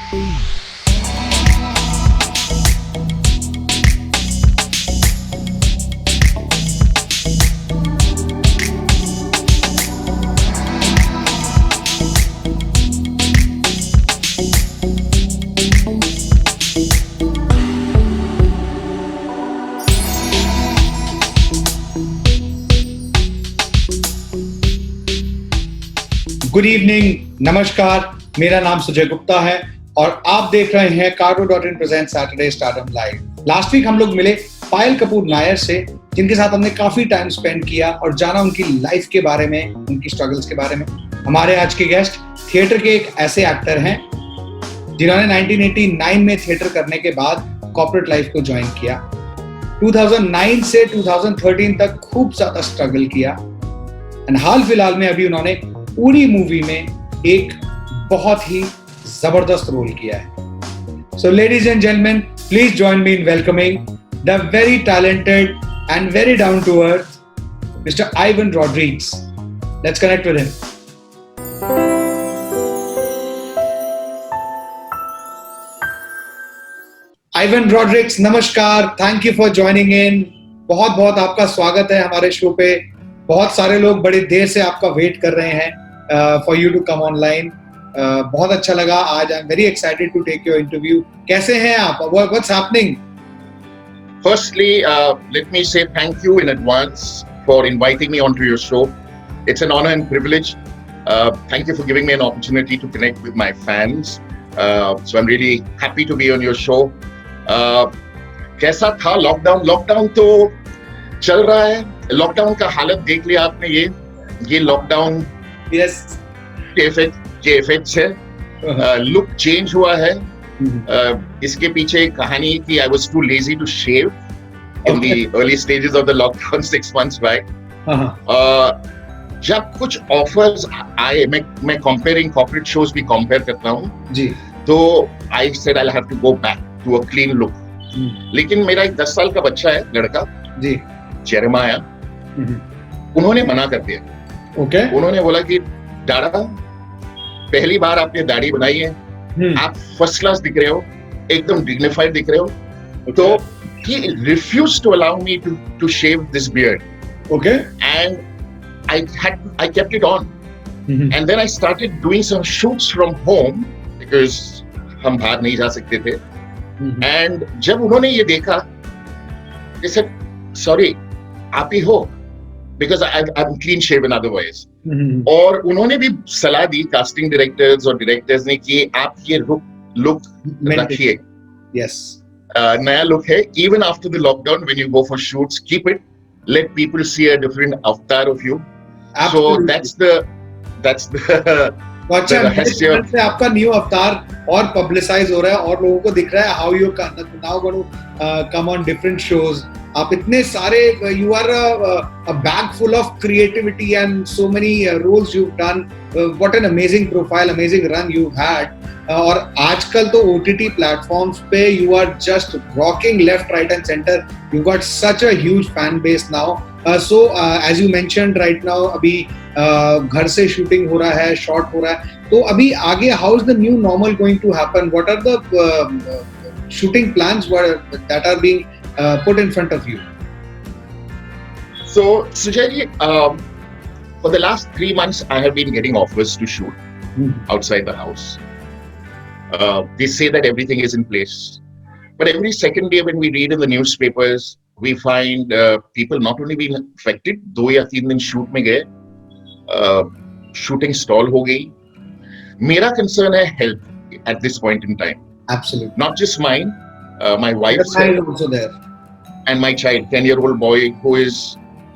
Good evening, नमस्कार। मेरा नाम सुजय गुप्ता है और आप देख रहे हैं cargo.in present Saturday stardom live. Last week हम लोग मिले पायल कपूर नायर से, जिनके साथ हमने काफी टाइम स्पेंड किया और जाना उनकी लाइफ के बारे में, उनकी स्ट्रगल्स के बारे में। हमारे आज के गेस्ट थिएटर के एक ऐसे एक्टर हैं जिन्होंने 1989 में थिएटर करने के बाद कॉर्पोरेट लाइफ को ज्वाइन किया। 2009 से 2013 तक खूब ज्यादा स्ट्रगल किया एंड हाल फिलहाल में अभी उन्होंने पूरी मूवी में एक बहुत ही जबरदस्त रोल किया है। So ladies and gentleman, please join me in welcoming the very talented and very down to earth mister Ivan Rodrigues. Let's connect with him. Ivan Rodrigues, नमस्कार, thank you for joining in. बहुत बहुत आपका स्वागत है हमारे शो पे। बहुत सारे लोग बड़ी देर से आपका वेट कर रहे हैं for you to come online. बहुत अच्छा लगा आज। I am very excited to take your interview. कैसे हैं आप? What's happening? Firstly, let me say thank you in advance for inviting me onto your show. It's an honor and privilege. Thank you for giving me an opportunity to connect with my fans. So I'm really happy to be on your show. कैसा था lockdown? Lockdown तो चल रहा है। Lockdown का हालत देख लिया आपने। ये लॉकडाउन के इफेक्ट्स है। लुक चेंज हुआ है। इसके पीछे एक कहानी कि I was too lazy to shave in the early stages of the lockdown 6 months बैक। जब कुछ ऑफर्स आए, मैं कंपेयरिंग कॉर्पोरेट शोज भी कंपेयर करता हूँ जी, तो I said I have to go back to a clean look. लेकिन मेरा एक 10 साल का बच्चा है, लड़का जी, जेरेमाया, उन्होंने मना कर दिया। ओके। उन्होंने बोला कि दादा, पहली बार आपने दाढ़ी बनाई है, आप फर्स्ट क्लास दिख रहे हो, एकदम डिग्निफाइड दिख रहे हो। तो he refused to allow me to shave this beard. Okay. And I kept it on. And then I started doing some shoots from home because हम बाहर नहीं जा सकते थे। And जब उन्होंने ये देखा, they said, sorry, आप ही हो, because I'm clean shaven otherwise. और उन्होंने भी सलाह दी कास्टिंग डायरेक्टर्स और डायरेक्टर्स ने कि आप ये लुक रखिए। Yes. नया लुक है। Even after the lockdown, when you go for shoots, keep it. Let people see a different avatar of you. Absolutely. So that's the रहस्य से आपका न्यू अवतार और पब्लिसाइज हो रहा है और लोगों को दिख रहा है how you now going to come on different shows. आप इतने सारे, you are a bag full of creativity and so many roles you've done. What an amazing profile, amazing run you've had. और आजकल तो OTT platforms पे you are just rocking left, right and center. You've got such a huge fan base now. So as you mentioned right now, अभी घर से shooting हो रहा है, shot हो रहा है, तो अभी आगे how is the new normal going to happen? What are the shooting plans that are being put in front of you? So Sujay, for the last 3 months I have been getting offers to shoot outside the house. They say that everything is in place, but every second day when we read in the newspapers, we find people not only being affected, 2 या 3 दिन shoot में गए, shooting stall हो गई। मेरा concern है health at this point in time. Absolutely. Not just mine, my wife's health also there, and my child, 10-year-old boy who is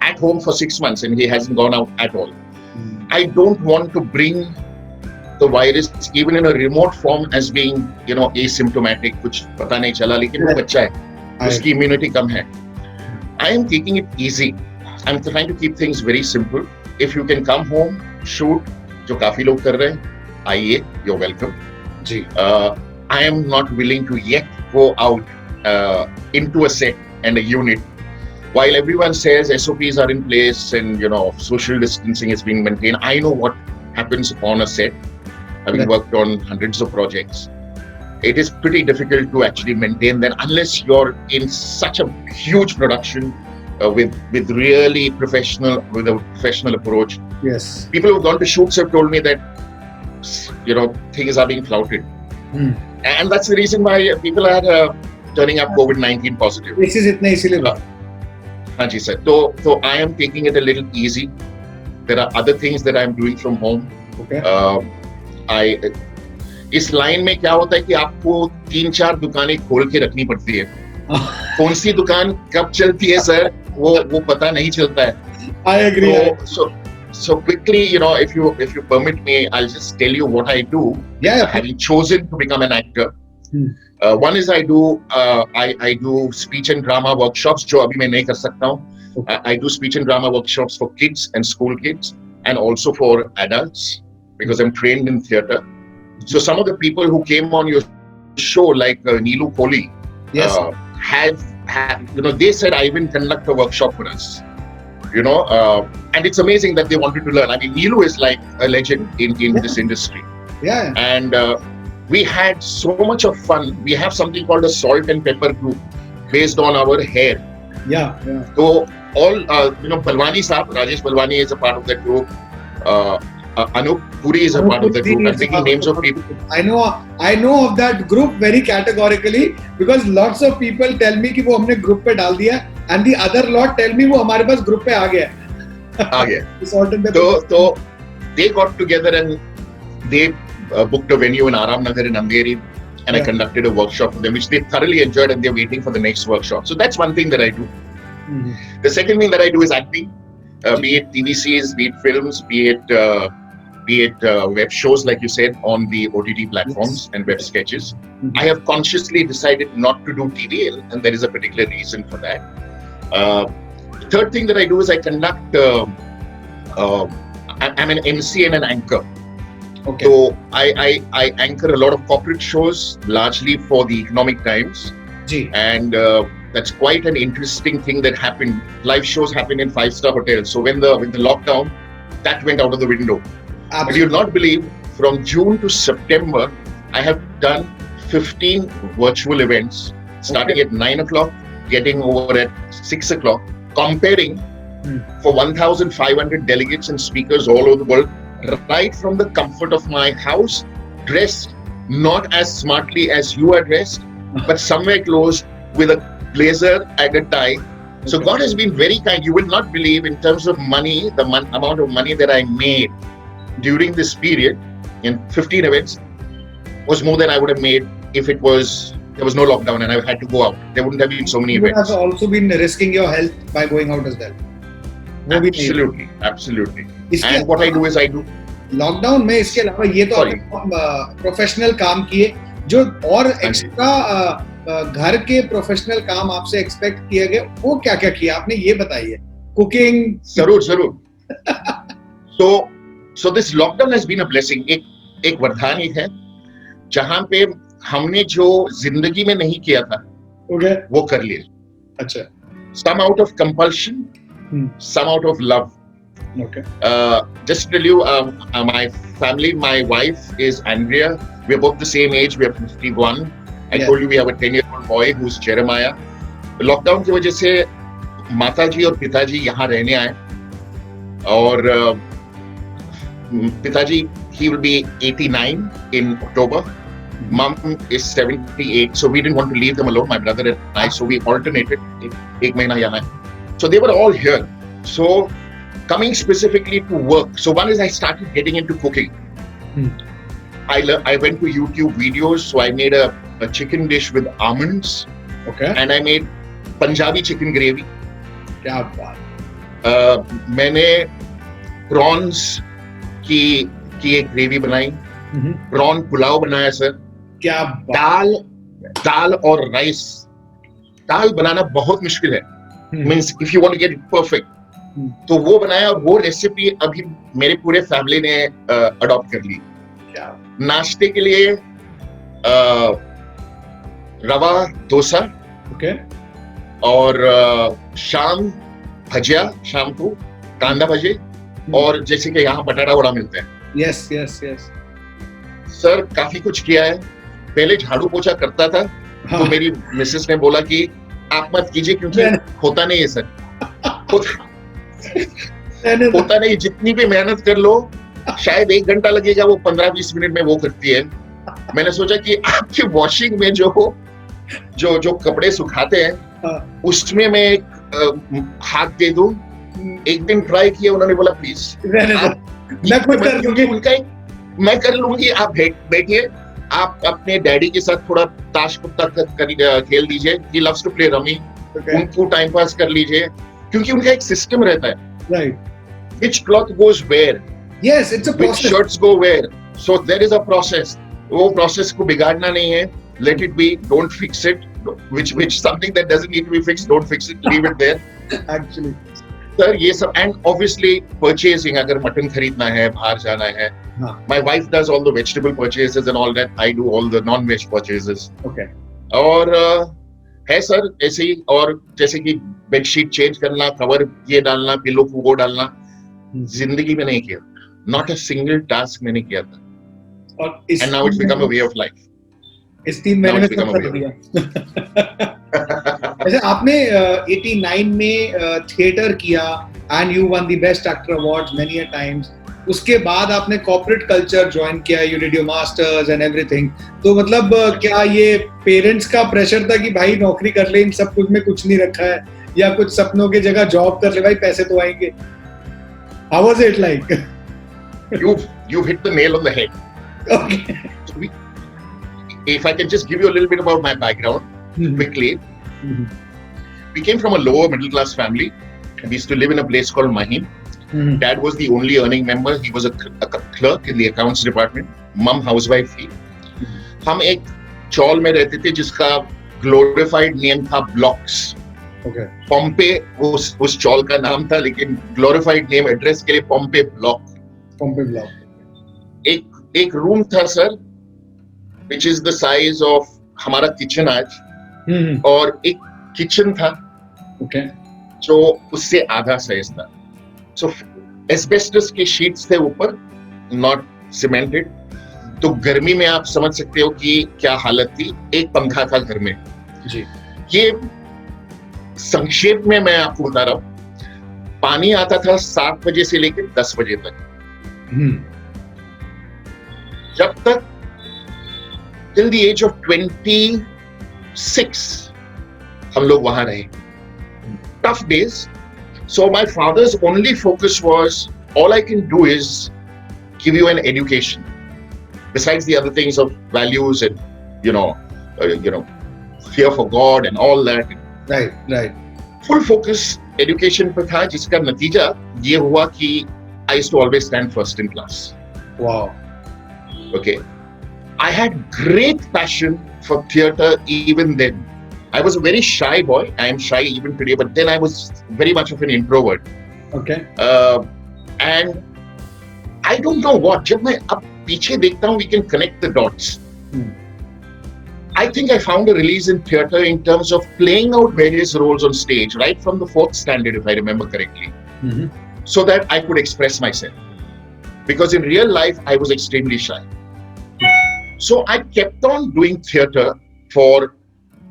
at home for 6 months and he hasn't gone out at all. I don't want to bring the virus even in a remote form as being, asymptomatic, कुछ पता नहीं चला, लेकिन वो बच्चा है, उसकी immunity कम है। I am taking it easy. I'm trying to keep things very simple. If you can come home, shoot, जो काफी लोग कर रहे हैं, आइए, you're welcome. Ji. I am not willing to yet go out into a set and a unit. While everyone says SOPs are in place and social distancing is being maintained, I know what happens on a set, having worked on hundreds of projects. it is pretty difficult to actually maintain that unless you're in such a huge production with really with a professional approach. Yes. People who've gone to shoots have told me that, you know, things are being flouted. And that's the reason why people are turning up COVID-19 positive. This is itna isliye. हाँ जी sir, तो I am taking it a little easy. There are other things that I am doing from home. Okay. इस line में क्या होता है कि आपको 3-4 दुकानें खोल के रखनी पड़ती है. कौन सी दुकान कब चलती है सर, वो पता नहीं चलता है. I agree. So quickly, you know, if you permit me, I'll just tell you what I do. Yeah. Having chosen to become an actor. One is I do speech and drama workshops, जो अभी मैं नहीं कर सकता हूँ. I do speech and drama workshops for kids and school kids, and also for adults because I'm trained in theatre. So some of the people who came on your show, like Neelu Kohli, yes, have you know, they said Ivan conduct a workshop for us. You know, and it's amazing that they wanted to learn. I mean, Neelu is like a legend in this industry. Yeah. And we had so much of fun. We have something called a salt and pepper group based on our hair. Yeah. So all, you know, Balwani Saab, Rajesh Balwani is a part of that group. Anup Puri is a part of the group. I'm thinking names of people. I know of that group very categorically because lots of people tell me कि वो हमने group पे डाल दिया, and the other lot tell me वो हमारे पास group पे आ गया. So they got together and they booked a venue in Aram Nagar in Andheri, and I conducted a workshop for them, which they thoroughly enjoyed, and they're waiting for the next workshop. So that's one thing that I do. The second thing that I do is acting, be it TV series, be it films, be it web shows, like you said, on the OTT platforms and web sketches. I have consciously decided not to do TV, and there is a particular reason for that. The third thing that I do is I conduct, I'm an MC and an anchor. Okay. So I anchor a lot of corporate shows, largely for the Economic Times. And that's quite an interesting thing that happened. Live shows happen in 5-star hotels. So when the lockdown, that went out of the window. Absolutely. But you'll not believe, from June to September, I have done 15 virtual events, starting at 9 o'clock, getting over at 6 o'clock, comparing for 1,500 delegates and speakers all over the world, right from the comfort of my house, dressed not as smartly as you are dressed, but somewhere close with a blazer and a tie. So God has been very kind. You will not believe, in terms of money, the amount of money that I made during this period in 15 events was more than I would have made if there was no lockdown and I had to go out. There wouldn't have been so many events. You have also been risking your health by going out as well. Absolutely. And what I do is I do lockdown में इसके अलावा ये तो आपने professional काम किए, जो और एक्स्ट्रा घर के प्रोफेशनल काम आपसे एक्सपेक्ट किए गए, वो क्या क्या किया आपने, ये बताइए. कुकिंग. जरूर. So this lockdown has been a blessing. एक वरदान ही है, जहाँ पे हमने जो जिंदगी में नहीं किया था, वो कर लिया. अच्छा. Some out of compulsion, some out of love. Okay. Just to tell you, my family, my wife is Andrea. We're both the same age. We're 51. I told you we have a 10-year-old boy who's Jeremiah. Lockdown की वजह से माताजी और पिताजी यहाँ रहने आए, और पिताजी, he will be 89 in October. Mom is 78, so we didn't want to leave them alone, my brother and I, so we alternated. एक महीना यहाँ है. So they were all here. So coming specifically to work, so one is I started getting into cooking. I went to YouTube videos, so I made a chicken dish with almonds. Okay. And I made Punjabi chicken gravy. क्या बात. मैंने prawns की एक gravy बनाई, prawn pulao बनाया sir. क्या बात. दाल और राइस. दाल बनाना बहुत मुश्किल है, means if you want to get it perfect, तो वो बनाया, और वो रेसिपी अभी मेरे पूरे फैमिली ने अडॉप्ट कर ली. नाश्ते के लिए रवा डोसा. ओके. और शाम भजिया, शाम को कांदा भजे, और जैसे कि यहाँ बटाटा वड़ा मिलते हैं. यस. सर काफी कुछ किया है. पहले झाड़ू पोछा करता था, तो मेरी मिसेस ने बोला कि आप मत कीजिए क्योंकि होता नहीं है सर, होता नहीं, जितनी भी मेहनत कर लो शायद 1 घंटा लगेगा, वो 15-20 मिनट में वो करती है। मैंने सोचा कि आपकी वॉशिंग में जो कपड़े सुखाते हैं उसमें मैं एक हाथ दे दूं। एक दिन ट्राई किया, उन्होंने बोला प्लीज मैं कर लूंगी, आप बैठिए, आप अपने डैडी के साथ थोड़ा ताश कुत्ता खेल दीजिए, he loves to play rummy, उनको टाइम पास कर लीजिए, क्योंकि उनका एक सिस्टम रहता है, right, which cloth goes where, yes, it's a process, which shirts go where, so there is a process, वो प्रोसेस को बिगाड़ना नहीं है, let it be, don't fix it, which something that doesn't need to be fixed, don't fix it, leave it there actually सर। ये सब, and obviously purchasing, अगर mutton खरीदना है, बाहर जाना है, my wife does all the vegetable purchases and all that, I do all the non veg purchases, okay. और है सर ऐसे ही, और जैसे कि बेडशीट चेंज करना, कवर ये डालना, पिलो वो डालना, जिंदगी में नहीं किया, नॉट अ सिंगल टास्क मैंने किया था, and now it's become a way of life. इस 3 महीने में सब कर दिया। जैसे आपने 89 में थिएटर किया and you one the best actor awards many a times, उसके बाद आपने कॉर्पोरेट कल्चर ज्वाइन किया, you did your masters and everything, तो मतलब क्या ये पेरेंट्स का प्रेशर था कि भाई नौकरी कर ले, इन सब कुछ में कुछ नहीं रखा है, या कुछ सपनों की जगह जॉब कर ले भाई, पैसे तो आएंगे? How was it like? You hit the nail on the head. Okay. If I can just give you a little bit about my background quickly. We came from a lower middle class family. We used to live in a place called Mahim. Dad was the only earning member. He was a clerk in the accounts department. Mom housewife थी. हम एक चौल में रहते थे जिसका glorified name था Blocks. Okay. Pompe उस चौल का नाम था, लेकिन glorified name address के लिए Pompe Block. Pompe Block. एक रूम था sir, which is the size of हमारा किचन आज, और एक किचन था, okay, जो उससे आधा साइज था। So एस्बेस्टस के शीट्स थे ऊपर, नॉट सीमेंटेड, तो गर्मी में आप समझ सकते हो कि क्या हालत थी। एक पंखा था घर में जी। ये संक्षेप में मैं आपको बता रहा हूँ। पानी आता था 7 बजे से लेकर 10 बजे तक, जब तक till the age of 26 हम लोग वहां रहे। Tough days. So my father's only focus was, all I can do is give you an education, besides the other things of values and fear for God and all that. Right. Full focus education पर था, जिसका नतीजा ये हुआ कि I used to always stand first in class. Wow. Okay. I had great passion for theatre even then. I was a very shy boy. I am shy even today, but then I was very much of an introvert. Okay. And I don't know what. जब मैं अब पीछे देखता हूँ, we can connect the dots. I think I found a release in theatre in terms of playing out various roles on stage, right from the 4th standard, if I remember correctly, so that I could express myself. Because in real life, I was extremely shy. So I kept on doing theatre for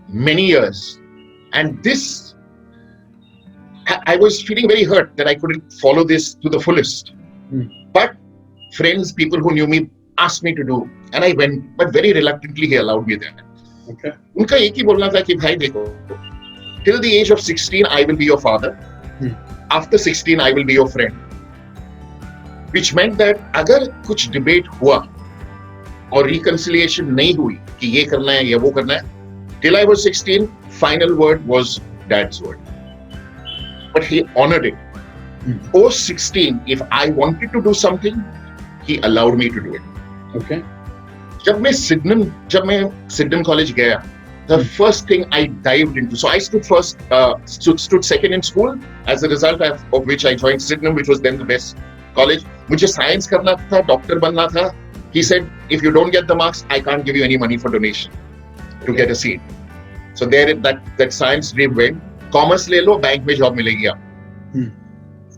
many years, and this, I was feeling very hurt that I couldn't follow this to the fullest. But friends, people who knew me asked me to do, and I went, but very reluctantly he allowed me that. Okay. उनका एक ही बोलना था कि भाई देखो, till the age of 16 I will be your father. After 16 I will be your friend. Which meant that अगर कुछ debate हुआ और reconciliation नहीं हुई कि ये करना है या वो करना है, till I was 16, final word was dad's word. But he honored it. Post 16, if I wanted to do something, he allowed me to do it. Okay. जब मैं सिडनम कॉलेज गया, the first thing I dived into, so I stood second in school, as a result of which I joined Sydenham, which was then the best college. मुझे science करना था, doctor बनना था. He said, if you don't get the marks, I can't give you any money for donation to get a seat. So there, that science dream went. Commerce ले लो, bank में job मिलेगी आप.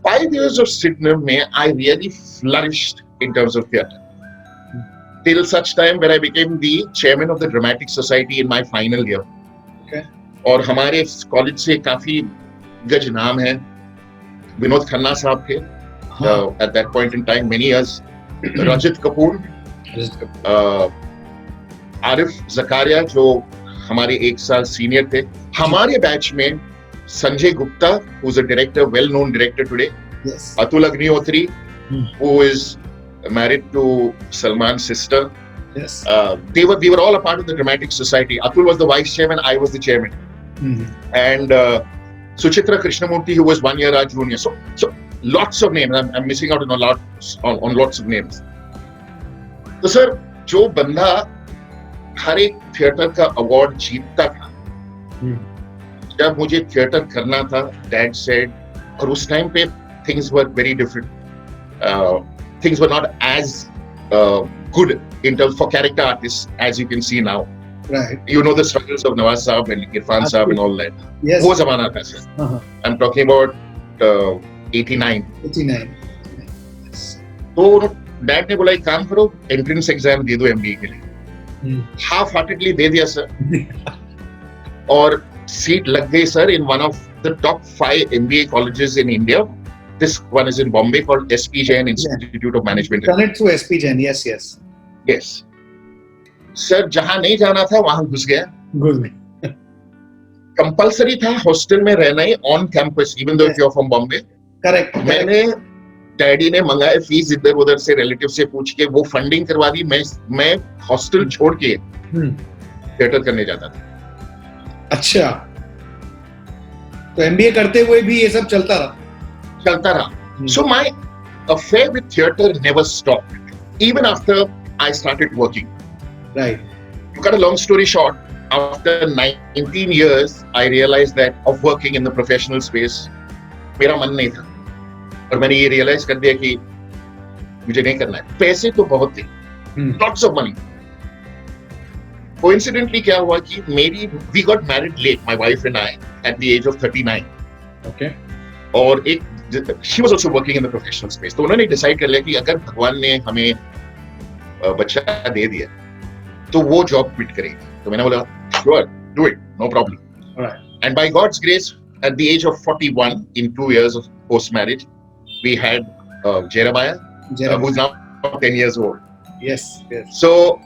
5 years of Sydenham में I really flourished in terms of theatre. till such time where I became the chairman of the Dramatic Society in my final year. Okay. और हमारे college से काफी गज नाम है. विनोद खन्ना साहब थे at that point in time, many years. रजत कपूर, आरिफ जकारिया जो हमारे एक साल सीनियर थे. हमारे बैच में Sanjay Gupta, who is a director, well known director today. Yes. Atul Agnihotri, who is married to Salman's sister. Yes. We were all a part of the Dramatic Society. Atul was the vice chairman, I was the chairman. And Suchitra Krishnamurthy, who was 1 year our junior. So lots of names. I'm missing out on lots of names. तो sir जो बंदा हर एक theatre का award जीतता था, जब मुझे theatre करना था, डैड सेड, और उस टाइम पे things were very different. Things were not as good in terms for character artists as you can see now. Right. You know the struggles of Nawaz Saab and Irfan Saab and all that. Yes. वो ज़माना था sir. I'm talking about 89. 89. तो dad ने बोला एक काम करो, entrance exam दे दो MBA के लिए. हाफ हार्टेडली दे दिया सर. और सीट लग गई sir in one of the top 5 MBA colleges in India. This one is in Bombay called SP Jain Institute of Management. Done it through SP Jain. Yes, yes. Yes. Sir जहां नहीं जाना था वहां घुस गया. Compulsory था hostel में रहना ही on campus, even though if you are from Bombay. Correct. मैंने डैडी ने मंगाए फीस इधर उधर से रिलेटिव से पूछ के, वो फंडिंग करवा दी. मैं हॉस्टल छोड़ के थिएटर करने जाता था. अच्छा, तो MBA करते हुए भी ये सब चलता रहा. So my affair with theatre never stopped, even after I started working. Right. To cut a long story short, after 19 years, I realized that of working in the professional space, मेरा मन नहीं था. और मैंने ये realize कर दिया कि मुझे नहीं करना है. पैसे तो बहुत थे, lots of money. Coincidentally क्या हुआ कि we got married late, my wife and I, at the age of 39. Okay. और she was also working in the professional space. तो उन्होंने decide कर लिया कि अगर भगवान ने हमें बच्चा दे दिया तो वो जॉब क्विट करेगी. तो मैंने बोला sure, do it, no problem. Right. And by God's grace, at the age of 41, in 2 years of post marriage, we had Jeremiah, who's now 10 years old. Yes, yes. So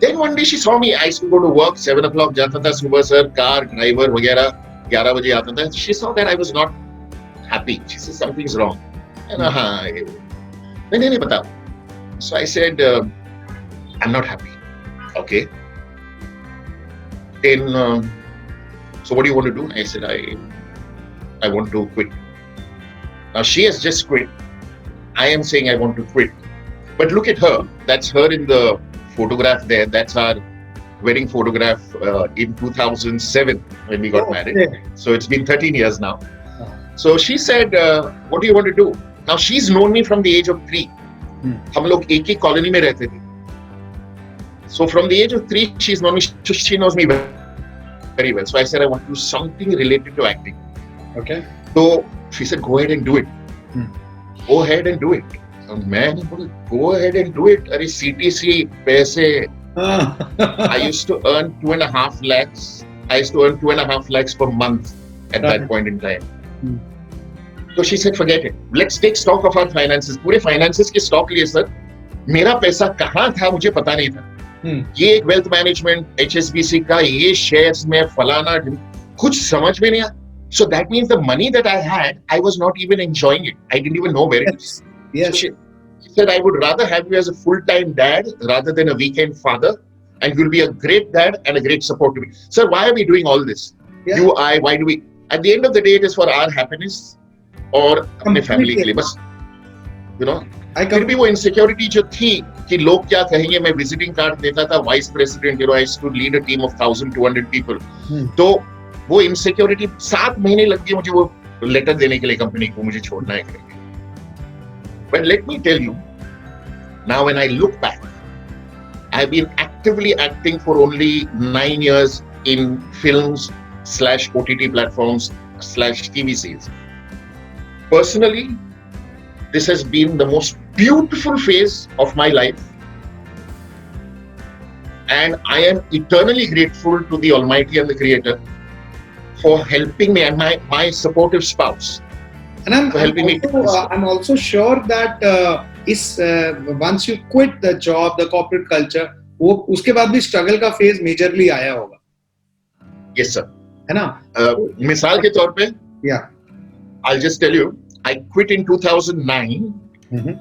then one day she saw me. I used to go to work 7 o'clock, जाता था सुबह sir, car driver वगैरह 11 बजे आता था. She saw that I was not happy. She said something's wrong. And नहीं बता. So I said I'm not happy. Okay. Then so what do you want to do? I said I want to quit. Now she has just quit. I am saying I want to quit. But look at her. That's her in the photograph there. That's our wedding photograph in 2007 when we got married. Okay. So it's been 13 years now. So she said, what do you want to do? Now she's known me from the age of 3. हम लोग एक ही colony में रहते थे. So from the age of 3, she knows me very well. So I said I want to do something related to acting. Okay. So she said go ahead and do it. Go ahead and do it. And man, go ahead and do it. अरे CTC पैसे. I used to earn 2.5 lakhs. I used to earn 2.5 lakhs per month at that point in time. So she said, forget it. Let's take stock of our finances. पूरे finances के stock लिए sir. मेरा पैसा कहाँ था मुझे पता नहीं था. ये एक wealth management, HSBC का ये shares में फलाना कुछ समझ में नहीं आया. So that means the money that I had, I was not even enjoying it. I didn't even know where it was. Yes. So she said, I would rather have you as a full-time dad rather than a weekend father, and you'll be a great dad and a great support to me. Sir, why are we doing all this? Yeah. You, I, why do we? At the end of the day, it is for our happiness और अपने family के लिए बस. You know, फिर भी वो insecurity जो थी कि लोग क्या कहेंगे. मैं विजिटिंग कार्ड देता था vice president, you know, I to lead a team of 1200 people. तो वो इनसिक्योरिटी 7 महीने लग गए मुझे वो लेटर देने के लिए कंपनी को मुझे छोड़ना है. But let me tell you, now when I look back, I've been actively acting for only 9 years in films / OTT platforms / TV series. Personally, this has been the most beautiful phase of my life, and I am eternally grateful to the Almighty and the Creator for helping me, and my supportive spouse. And I'm also sure that once you quit the job, the corporate culture, वो उसके बाद भी struggle का phase majorly आया होगा. Yes sir. है ना? मिसाल के तौर पे, yeah, I'll just tell you, I quit in 2009. Mm-hmm.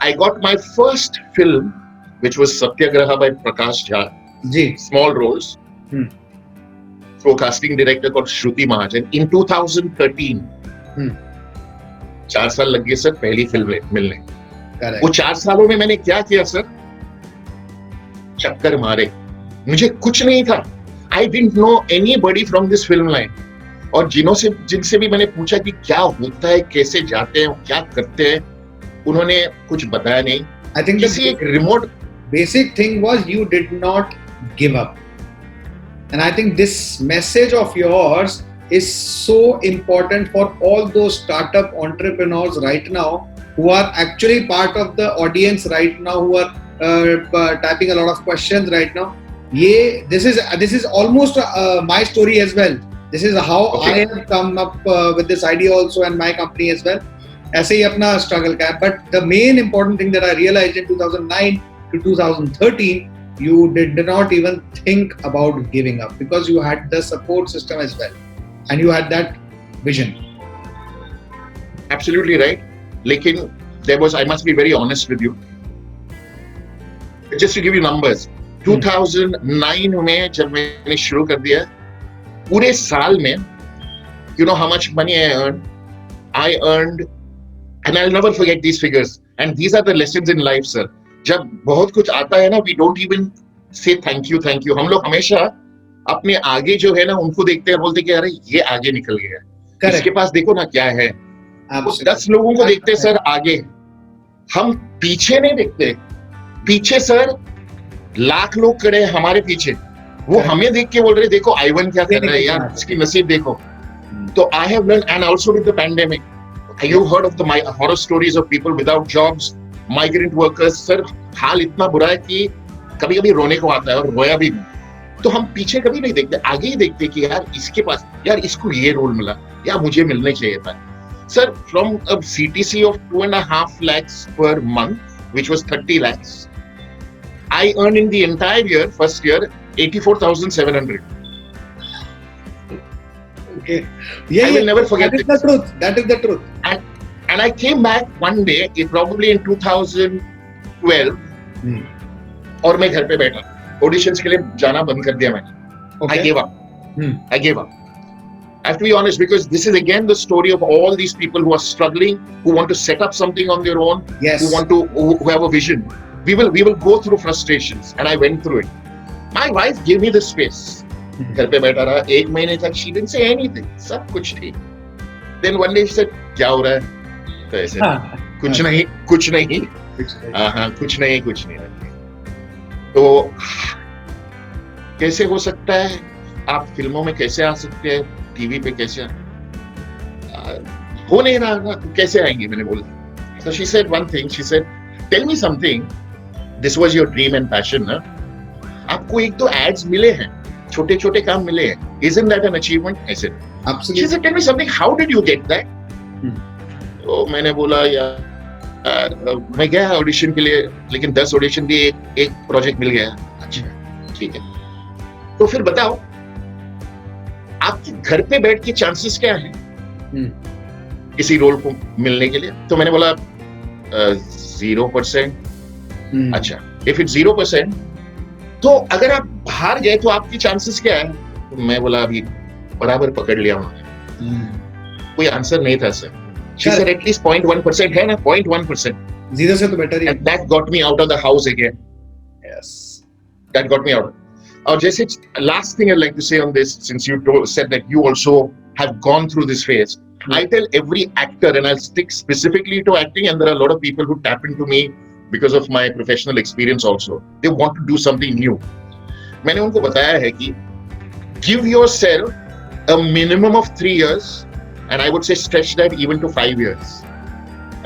I got my first film, which was Satyagraha by Prakash Jha. Small roles. Through a casting director called Shruti Mahajan in 2013. 4 साल लग गए sir पहली film मिलने. वो 4 सालों में मैंने क्या किया सर? चक्कर मारे. मुझे कुछ नहीं था. I didn't know anybody from this film line. और जिनसे भी मैंने पूछा कि क्या होता है, कैसे जाते हैं, क्या करते हैं, उन्होंने कुछ बताया नहीं. I think किसी एक remote basic thing was you did not give up. And I think this message of yours is so important for all those startup entrepreneurs right now who are actually part of the audience right now, who are typing a lot of questions right now. This is almost my story as well. This is how I have come up with this idea also, and my company as well. ऐसे ही अपना struggle का है. But the main important thing that I realized in 2009 to 2013, you did not even think about giving up because you had the support system as well, and you had that vision. Absolutely right. लेकिन I must be very honest with you. Just to give you numbers, 2009 में जब मैंने शुरू कर दिया, पूरे साल में, you know how much money I earned? I earned, and I'll never forget these figures. And these are the lessons in life, sir. जब बहुत कुछ आता है ना, we don't even say thank you. हम लोग हमेशा अपने आगे जो है ना, उनको देखते हैं, बोलते कि अरे ये आगे निकल गया, इसके पास देखो ना क्या है. 10 लोगों को देखते हैं सर आगे, हम पीछे नहीं देखते. पीछे सर लाख लोग खड़े हैं हमारे पीछे, वो हमें देख के बोल रहे देखो आइवन क्या कर रहा है यार, इसकी नसीब देखो. तो I have learned, and also with the pandemic, you've heard of the horror stories of people without jobs, migrant workers. Sir हाल इतना बुरा है कि कभी कभी रोने को आता है, और रोया भी. तो हम पीछे कभी नहीं देखते, आगे ही देखते कि यार इसके पास, यार इसको ये रोल मिला, यार मुझे मिलने चाहिए था. Sir, from a CTC of 2.5 lakhs per month, which was 30 lakhs, I earned in the entire year, first year, 84,700. Okay. Yeah, I will never forget that. That is the truth. And I came back one day, probably in 2012, और मैं घर पे बैठा, auditions के लिए जाना बंद कर दिया मैंने. Okay. I gave up. I have to be honest, because this is again the story of all these people who are struggling, who want to set up something on their own, who have a vision. We will go through frustrations, and I went through it. My wife gave me the space. घर पे बैठा रहा 1 महीने तक. She didn't say anything. सब कुछ ठीक. Then one day she said, क्या हो रहा है? तो ऐसे कुछ नहीं. कुछ नहीं. तो कैसे हो सकता है? आप फिल्मों में कैसे आ सकते हैं? टीवी पे कैसे हो नहीं रहा, कैसे आएंगे? मैंने बोला. So she said one thing. She said, tell me something. This was your dream and passion, ना? आपको 1-2 ads मिले हैं, छोटे काम मिले हैं. Isn't that an achievement? I said. Absolutely. She said, tell me something. How did you get that? तो मैंने बोला यार मैं गया ऑडिशन के लिए, लेकिन 10 ऑडिशन दिए, एक प्रोजेक्ट मिल गया. अच्छा ठीक है, तो फिर बताओ आपके घर पे बैठ के चांसेस क्या हैं किसी रोल को मिलने के लिए? तो मैंने बोला 0%. अच्छा, इफ इट 0%, तो अगर आप बाहर गए तो आपकी चांसेस क्या है? तो मैं बोला अभी बराबर पकड़ लिया उन्होंने. कोई आंसर नहीं था sir. She said at least 0.1% है ना, 0.1%. 0 से तो better he. And that got me out of the house again. Yes. That got me out. और जैसे last thing I'd like to say on this, since you said that you also have gone through this phase, I tell every actor, and I'll stick specifically to acting, and there are a lot of people who tap into me because of my professional experience also. They want to do something new. मैंने उनको बताया है कि give yourself a minimum of 3 years, and I would say stretch that even to 5 years.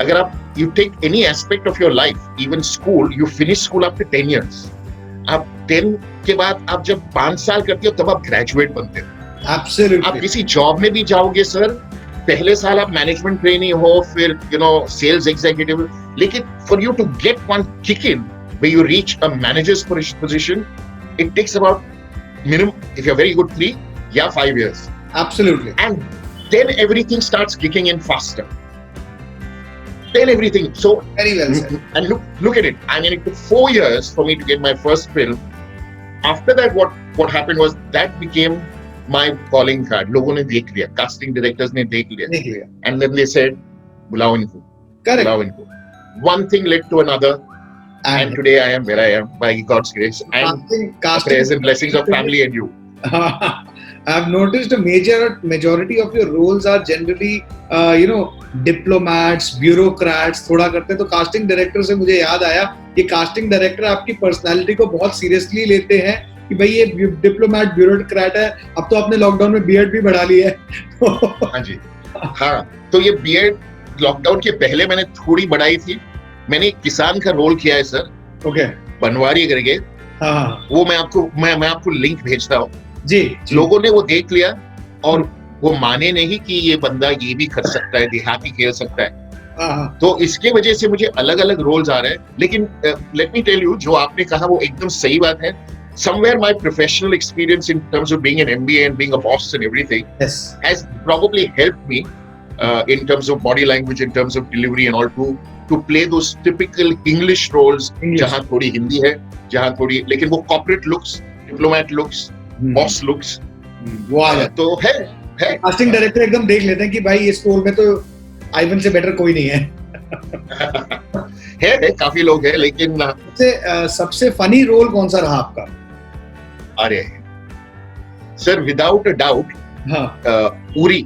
अगर आप you take any aspect of your life, even school, you finish school after 10 years. आप 10 के बाद आप जब 5 साल करते हो तब आप ग्रेजुएट बनते हो. Absolutely. आप किसी जॉब में भी जाओगे सर, पहले साल आप मैनेजमेंट ट्रेनी हो, फिर सेल्स एग्जीक्यूटिव, लेकिन for you to get one kick in where you reach a manager's position, it takes about minimum, if you're very good, 3 or 5 years. Absolutely. And then everything starts kicking in faster. Then everything. So very well said. And look at it. I mean, it took 4 years for me to get my first film. After that, what happened was that became my calling card. लोगों ने देख लिया, casting directors ने देख लिया. And then they said, बुलाओ इनको. Correct. बुलाओ इनको. One thing led to another. And today I am where I am by God's grace and prayers and blessings of family and you. I've noticed a majority of your roles are generally, diplomats, bureaucrats. थोड़ा करते हैं तो casting director से मुझे याद आया ये casting director आपकी personality को बहुत seriously लेते हैं कि भाई ये diplomat, bureaucrat है. अब तो आपने लॉकडाउन में beard भी बढ़ा ली है. हाँ जी, हाँ. तो ये beard लॉकडाउन के पहले मैंने थोड़ी बढ़ाई थी. मैंने किसान का रोल किया है सर. ओके. बनवारी करके. हाँ. वो मैं आपको लिंक भेजता हूँ. जी. लोगों ने वो देख लिया और वो माने नहीं कि ये बंदा ये भी कर सकता है, देहाती खेल सकता है. तो इसके वजह से मुझे अलग अलग रोल्स आ रहे हैं. लेकिन लेट मी टेल यू, जो आपने कहा वो एकदम सही बात है. Somewhere my professional experience in terms of being an MBA and being a boss and everything has probably helped me in terms of body language, in terms of delivery and all to play those typical English roles, जहाँ थोड़ी हिंदी है, जहाँ थोड़ी, लेकिन वो corporate looks, diplomat looks, boss looks, वो आ तो है. कास्टिंग डायरेक्टर एकदम देख लेते हैं कि भाई इस रोल में तो आइवन से बेटर कोई नहीं है. है काफी लोग हैं, लेकिन सबसे फनी रोल कौन सा रहा आपका? अरे sir, without a doubt, Uri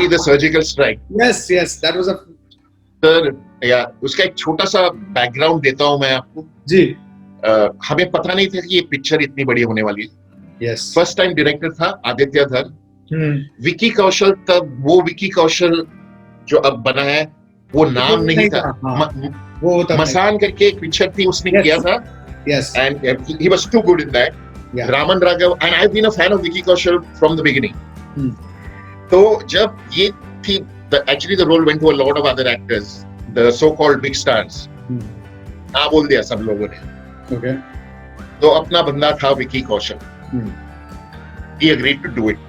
the surgical strike. Yes, that was a sir. या उसका एक छोटा सा बैकग्राउंड देता हूं मैं आपको जी. हमें पता नहीं था कि ये पिक्चर इतनी बड़ी होने वाली है. यस. फर्स्ट टाइम डायरेक्टर था आदित्य धर. विकी कौशल, तब वो विकी कौशल जो अब बना है वो नाम नहीं था. वो मसान करके एक पिक्चर थी, उसने किया था. Yes. And he was too good in that. Yeah. Raman Raghav, and I've been a fan of Vicky Kaushal from the beginning. तो जब ये थी, actually the role went to a lot of other actors, the so-called big stars. हाँ बोल दिया सब लोगों ने. Okay. तो अपना बंदा था Vicky Kaushal. He agreed to do it.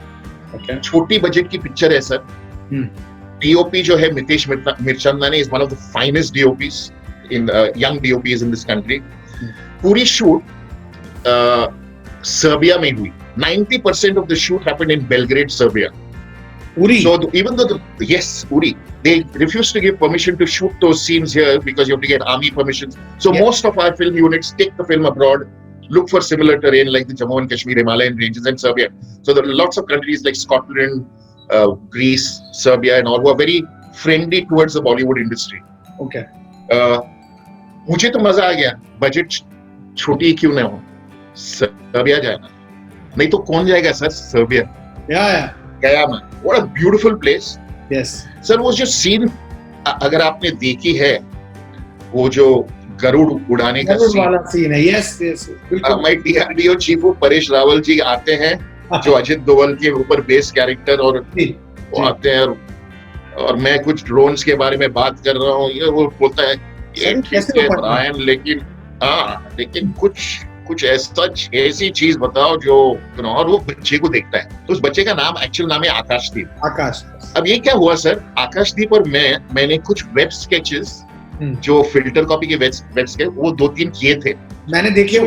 Okay. छोटी बजट की पिक्चर है सर. DOP जो है Mitesh Mirchandani is one of the finest DOPs in young DOPs in this country. पूरी शूट सर्बिया में हुई. 90% of the shoot happened in Belgrade, Serbia. Uri. So even though Uri, they refused to give permission to shoot those scenes here because you have to get army permissions. So most of our film units take the film abroad, look for similar terrain like the Jammu and Kashmir, Himalayan ranges, and Serbia. So there are lots of countries like Scotland, Greece, Serbia, and all who are very friendly towards the Bollywood industry. Okay. मुझे तो मजा आ गया. Budget छोटी क्यों ना हो, Serbia जाना. नहीं तो कौन जाएगा सर सर्बिया? गया मैं. What a beautiful place. Yes. Sir वो जो सीन अगर आपने देखी है, वो जो गरुड़ उड़ाने का सीन है. Yes. My DRDO chief Paresh Rawal ji आते हैं, जो अजित दोवल के ऊपर बेस कैरेक्टर, और वो आते हैं और मैं कुछ ड्रोन्स के बारे में बात कर रहा हूँ. ये वो बोलता है लेकिन कुछ ऐसी चीज बताओ जो, और वो बच्चे को देखता है. तो उस बच्चे का नाम, एक्चुअल नाम है आकाशदीप. आकाश. अब ये क्या हुआ सर, आकाशदीप और मैंने कुछ वेब स्केचेस जो फिल्टर कॉपी के वेब स्केच वो 2-3 किए थे. मैंने देखे.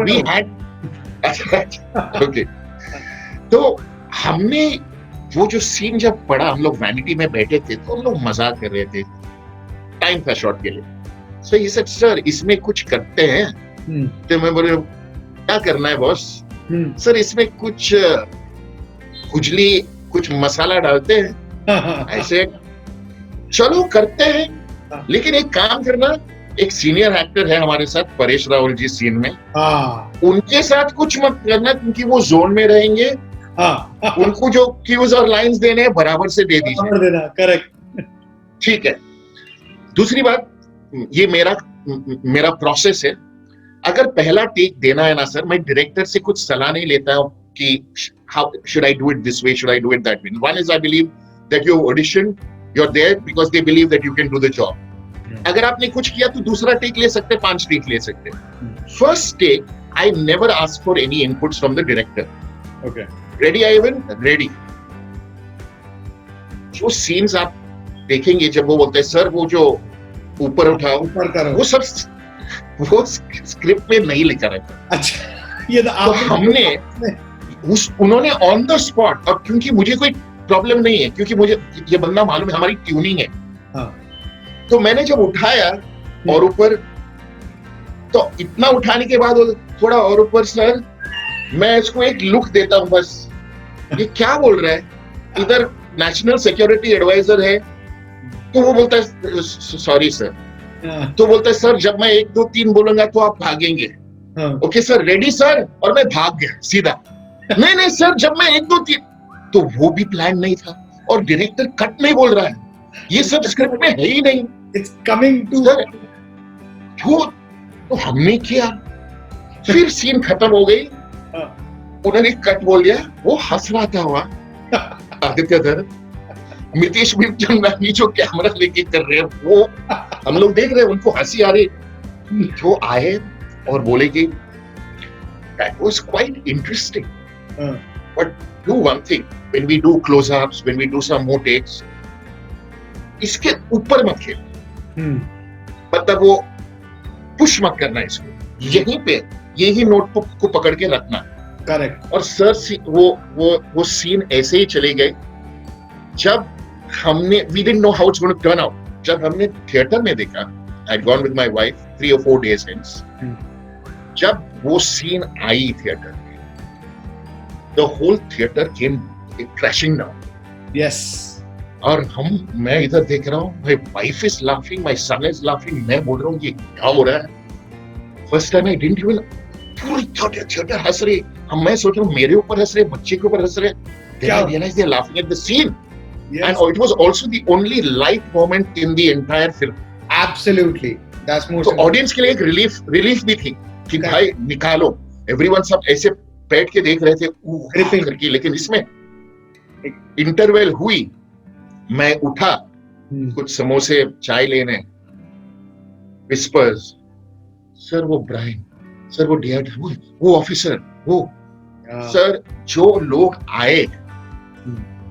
ओके. तो हमने वो जो सीन जब पढ़ा, हम लोग वैनिटी में बैठे थे तो हम लोग मजाक कर रहे थे, टाइम था शॉट के लिए. So he said, sir, इसमें कुछ करते हैं. तो मैं बोले क्या करना है बॉस? सर इसमें कुछ खुजली, कुछ मसाला डालते हैं. ऐसे चलो करते हैं, लेकिन एक काम करना, एक सीनियर एक्टर है हमारे साथ, परेश रावल जी सीन में, उनके साथ कुछ मत करना क्योंकि वो जोन में रहेंगे. उनको जो क्यूज और लाइंस देने हैं बराबर से दे दीजिए. करेक्ट. ठीक है. दूसरी बात, ये मेरा प्रोसेस है। अगर पहला टेक देना है ना सर, मैं डायरेक्टर से कुछ सलाह नहीं लेता हूँ कि how should I do it this way, should I do it that way. One is I believe that you audition, you are there because they believe that you can do the job. अगर आपने कुछ किया तो दूसरा take ले सकते, 5 take ले सकते। First take I never ask for any inputs from the director. Okay, ready Ivan, ready. जो सीन्स आप देखेंगे जब वो बोलते हैं सर वो जो ऊपर उठाओ, ऊपर करो, वो सब वो स्क्रिप्ट में नहीं लिखा रहता। अच्छा, ये तो हमने उन्होंने ऑन द स्पॉट, और क्योंकि मुझे कोई प्रॉब्लम नहीं है, क्योंकि मुझे ये बंदा मालूम है हमारी ट्यूनिंग है, तो मैंने जब उठाया और ऊपर, तो इतना उठाने के बाद थोड़ा और ऊपर सर, मैं इसको एक लुक देता हूं बस, ये क्या बोल रहा है। इधर नेशनल सिक्योरिटी एडवाइजर है, तो वो बोलता है सॉरी सर, तो बोलता है सर जब मैं 1 2 3 बोलूंगा तो आप भागेंगे। ओके सर, रेडी सर, और मैं भाग गया सीधा। नहीं नहीं सर, जब मैं 1 2 3, तो वो भी प्लान नहीं था, और डायरेक्टर कट नहीं बोल रहा है, ये सब स्क्रिप्ट में है ही नहीं। इट्स कमिंग टू सर, तो हमने किया, फिर सीन खत्म हो गई, उन्होंने कट बोल दिया, वो हंस रहा था वहां आदित्य धर, मितेश बिरचंदानी जो कैमरा लेके कर रहे हैं, वो हम लोग देख रहे हैं, उनको हंसी आ रही। जो आए और बोले कि that was quite interesting, but do one thing, when we do close-ups, when we do some more takes, इसके ऊपर मत खेल, मतलब वो पुश मत करना इसको, यहीं पे यही नोटबुक को पकड़ के रखना। करेक्ट। और सर वो सीन ऐसे ही चले गए। जब हमने we didn't know how it's going to turn out, जब हमने थिएटर में देखा, I'd gone with my wife 3 or 4 days hence, जब वो सीन आई थिएटर में, the whole theater came crashing down. Yes. और मैं इधर देख रहा हूँ, my wife is laughing, my son is laughing, मैं बोल रहा हूँ ये क्या हो रहा है। First time I didn't even, पूरी थिएटर हंस रही, मैं सोच रहा हूँ मेरे ऊपर हंस रहे, बच्चे के ऊपर हंस रहे। Then I realized they're laughing at the scene. Yes. And it was also the only light moment in the entire film. Absolutely. That's more. तो ऑडियंस के लिए एक रिलीफ भी थी कि भाई निकालो। एवरीवन सब ऐसे बैठ के देख रहे थे करके, लेकिन इसमें इंटरवेल हुई, मैं उठा कुछ समोसे चाय लेने, विस्पर्स, सर वो ब्राइन, सर वो डियर, वो ऑफिसर, वो सर जो लोग आए,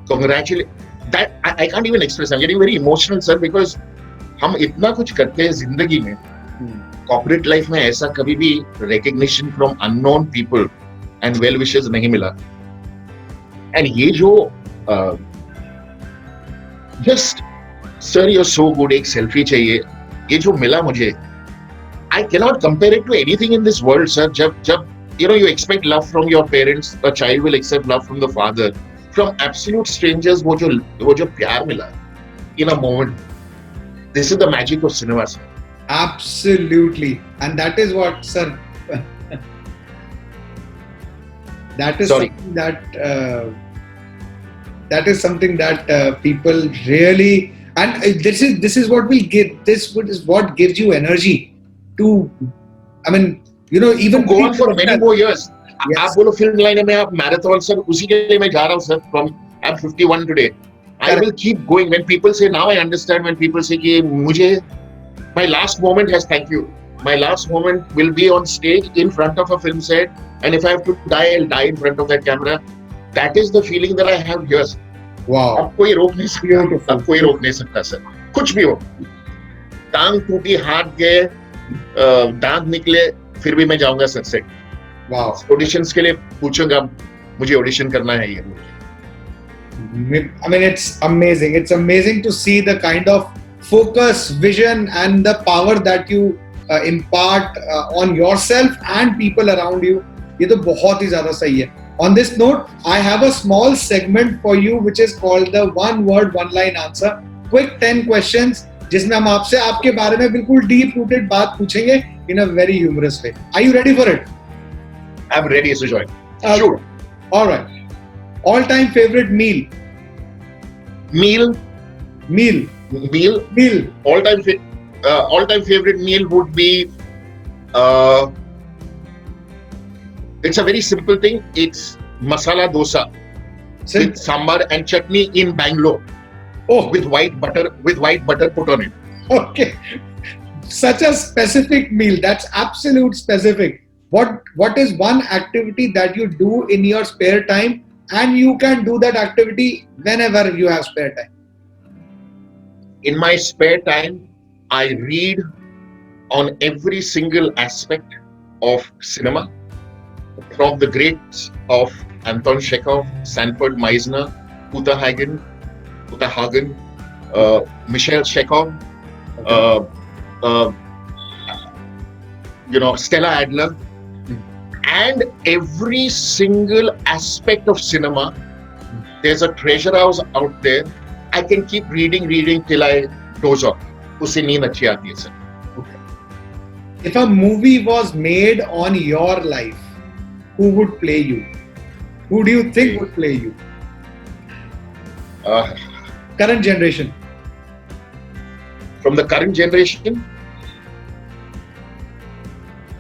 congratulate that I can't even express. I'm getting very emotional sir, because हम इतना कुछ करते हैं जिंदगी में, कॉर्पोरेट लाइफ में ऐसा कभी भी recognition from unknown people and well wishes नहीं मिला। एंड ये जो just sir you're so good, एक सेल्फी चाहिए, ये जो मिला मुझे, I cannot compare it to anything in this world sir। जब you know, you expect love from your parents, a child will accept love from the father, from absolute strangers, वो जो प्यार मिला in a moment, this is the magic of cinema sir। Absolutely, and that is what sir that is Sorry. something that is something that people really, and this is what will give, this is what gives you energy to, I mean, you know, even go on for many more years। Yes. आप बोलो film line में आप marathon sir, उसी के लिए मैं जा रहा हूँ sir. From I am 51 today, I will keep going. When people say, now I understand, when people say कि मुझे my last moment has, thank you, my last moment will be on stage in front of a film set, and if I have to die, I will die in front of that camera. That is the feeling that I have here. Wow, अब कोई रोक नहीं सकता, अब कोई रोक नहीं सकता सर, कुछ भी हो। टांग टूटी, हाथ गए, दांत निकले, फिर भी मैं जाऊंगा सर सेट। वाओ, ऑडिशंस के लिए पूछूंगा, मुझे ऑडिशन करना है ये। I mean, it's amazing. It's amazing to see the kind of focus, vision, and the power that you impart on yourself and people around you. ये तो बहुत ही ज़्यादा सही है. On this note, I have a small segment for you, which is called the one word, one line answer. Quick 10 questions, जिसमें हम आपसे आपके बारे में बिल्कुल deep rooted बात पूछेंगे in a very humorous way. Are you ready for it? I'm ready, Sujay. Sure. All right. All-time favorite meal. Meal. Meal. Meal. Meal. All-time All-time favorite meal would be. Uh, it's a very simple thing. It's masala dosa with sambar and chutney in Bangalore. Oh, with white butter put on it. Okay, such a specific meal. That's absolute specific. What is one activity that you do in your spare time, and you can do that activity whenever you have spare time? In my spare time, I read on every single aspect of cinema, from the greats of Anton Chekhov, Sanford Meisner, Uta Hagen, Michel Chekhov, Stella Adler, and every single aspect of cinema. There's a treasure house out there. I can keep reading till I doze off. Usse neend achhi aati hai, sir. If a movie was made on your life, who would play you? Who do you think would play you? Current generation. From the current generation,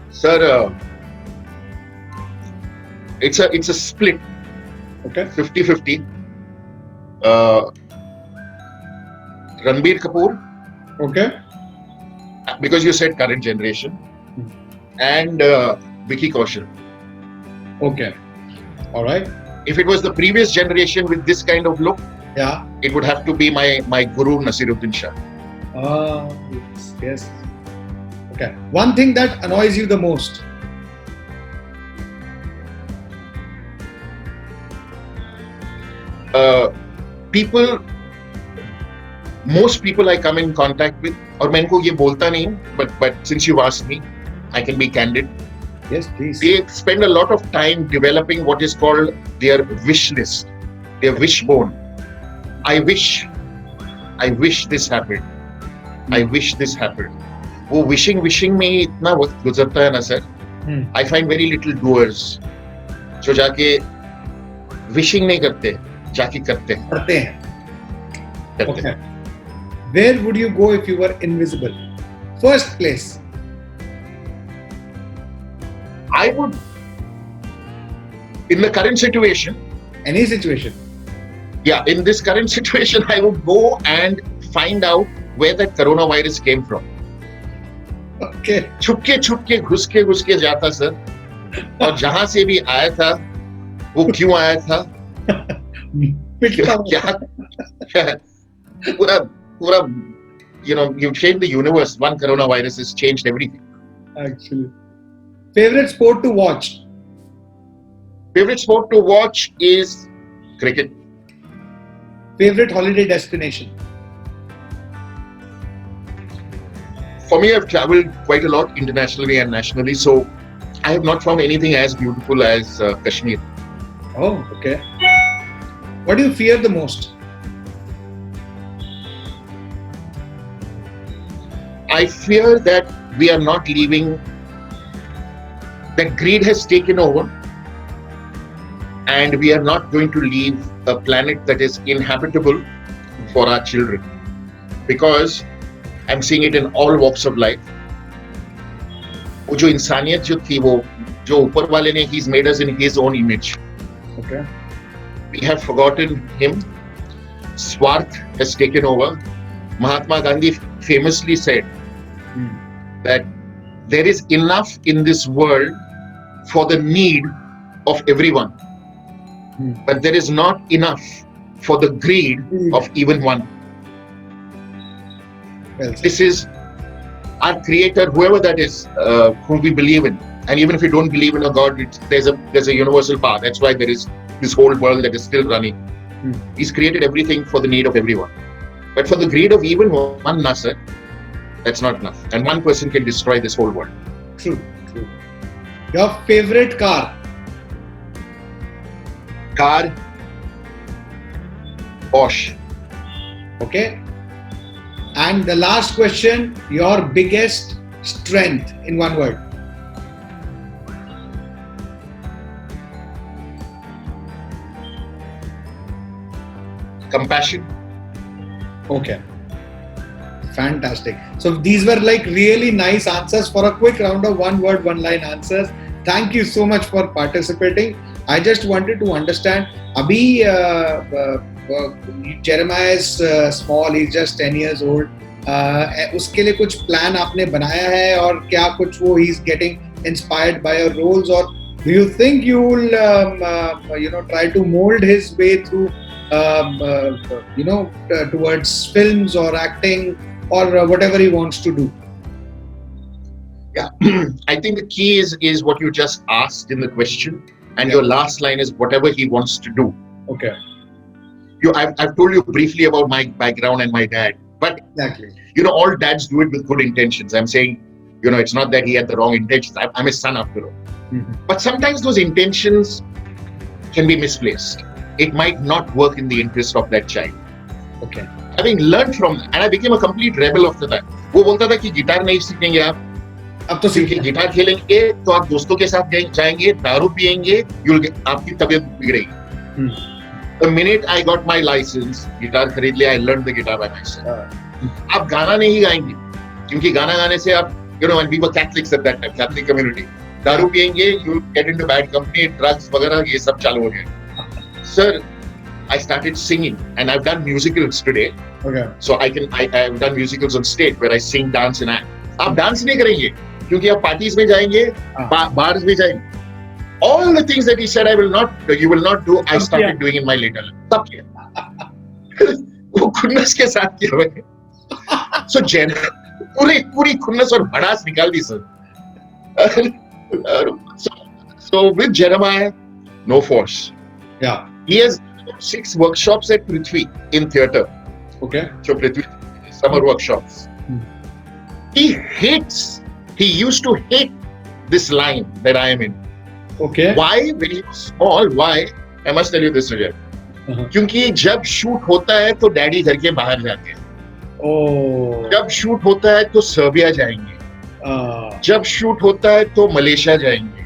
sir, it's a split. Okay. 50-50. Ranbir Kapoor. Okay. Because you said current generation. And Vicky Kaushal. Okay. All right. If it was the previous generation with this kind of look, yeah, it would have to be my guru Nasiruddin Shah. Yes. Okay. One thing that annoys you the most? Most people I come in contact with, और मैं इनको ये बोलता नहीं, but since you've asked me, I can be candid. Yes, please. They spend a lot of time developing what is called their wish list, their wishbone. I wish this happened. I wish this happened. वो wishing में ही इतना वक्त गुजरता है ना sir. I find very little doers जो जाके wishing नहीं करते, जाके करते हैं. Okay. Where would you go if you were invisible? First place. I would, in the current situation. Any situation. Yeah, in this current situation, I would go and find out where that coronavirus came from. Okay. छुपके घुस के जाता sir, और जहां से भी आया था, वो क्यों आया था? क्या पूरा, you've changed the universe. One coronavirus has changed everything. Actually. Favorite sport to watch? Favorite sport to watch is cricket. Favorite holiday destination? For me, I've traveled quite a lot internationally and nationally, so I have not found anything as beautiful as Kashmir. Oh, okay. What do you fear the most? I fear that we are not leaving, that greed has taken over, and we are not going to leave a planet that is inhabitable for our children. Because I'm seeing it in all walks of life. वो जो इंसानियत जो थी, वो जो ऊपर वाले ने, he's made us in his own image. Okay. We have forgotten him. Swarth has taken over. Mahatma Gandhi famously said that there is enough in this world for the need of everyone, but there is not enough for the greed of even one. Well, this is our creator, whoever that is, whom we believe in. And even if we don't believe in a God, there's a universal power. That's why there is this whole world that is still running. He's created everything for the need of everyone. But for the greed of even one Nasser, that's not enough. And one person can destroy this whole world. True. Your favorite car? Car, Porsche. Okay. And the last question, your biggest strength in one word? Compassion. Okay. Fantastic. So these were like really nice answers for a quick round of one word, one line answers. Thank you so much for participating. I just wanted to understand, Abhi, Jeremiah is small, he's just 10 years old. उसके लिए कुछ plan आपने बनाया है और क्या कुछ वो he's getting inspired by your roles, or do you think you will try to mold his way through towards films or acting or whatever he wants to do? Yeah, I think the key is what you just asked in the question, and your last line is whatever he wants to do. Okay. I've told you briefly about my background and my dad, but exactly, all dads do it with good intentions. I'm saying, it's not that he had the wrong intentions. I'm his son after all. Mm-hmm. But sometimes those intentions can be misplaced. It might not work in the interest of that child. Okay. Having learned from that, and I became a complete rebel after that. वो बोलता था कि guitar नहीं सीखेंगे आप, अब तो क्योंकि गिटार खेलेंगे तो आप दोस्तों के साथ जाएंगे, दारू पिएंगे, आपकी तबीयत बिगड़ेगी. The minute I got my license, guitar खरीद लिया, I learned the guitar by myself. आप गाना नहीं गाएंगे, क्योंकि गाना गाने से आप, when we were Catholics at that time, Catholic community, दारू पिएंगे, you get into bad company, drugs वगैरह ये सब चालू हो गया. Sir, I started singing, and I've done musicals today. Okay. So I've done musicals on stage where I sing, dance, and act. आप dance नहीं करेंगे, क्योंकि आप पार्टीज में जाएंगे, बार्स में जाएंगे. All the things that he said you will not do, I started doing in my later life. तब किया. वो खुन्नस के साथ किया मैंने. So पूरी खुन्नस और भड़ास निकाल दी sir. So with Jeremiah, no force. Yeah. He has 6 workshops at Prithvi in theatre. Okay. So Prithvi summer workshops. He used to hate this line that I am in. Okay. Why? When he was small, why? I must tell you this, Sujay. क्योंकि जब shoot होता है तो daddy घर के बाहर जाते हैं. जब शूट होता है तो सर्बिया जाएंगे. जब शूट होता है तो मलेशिया जाएंगे.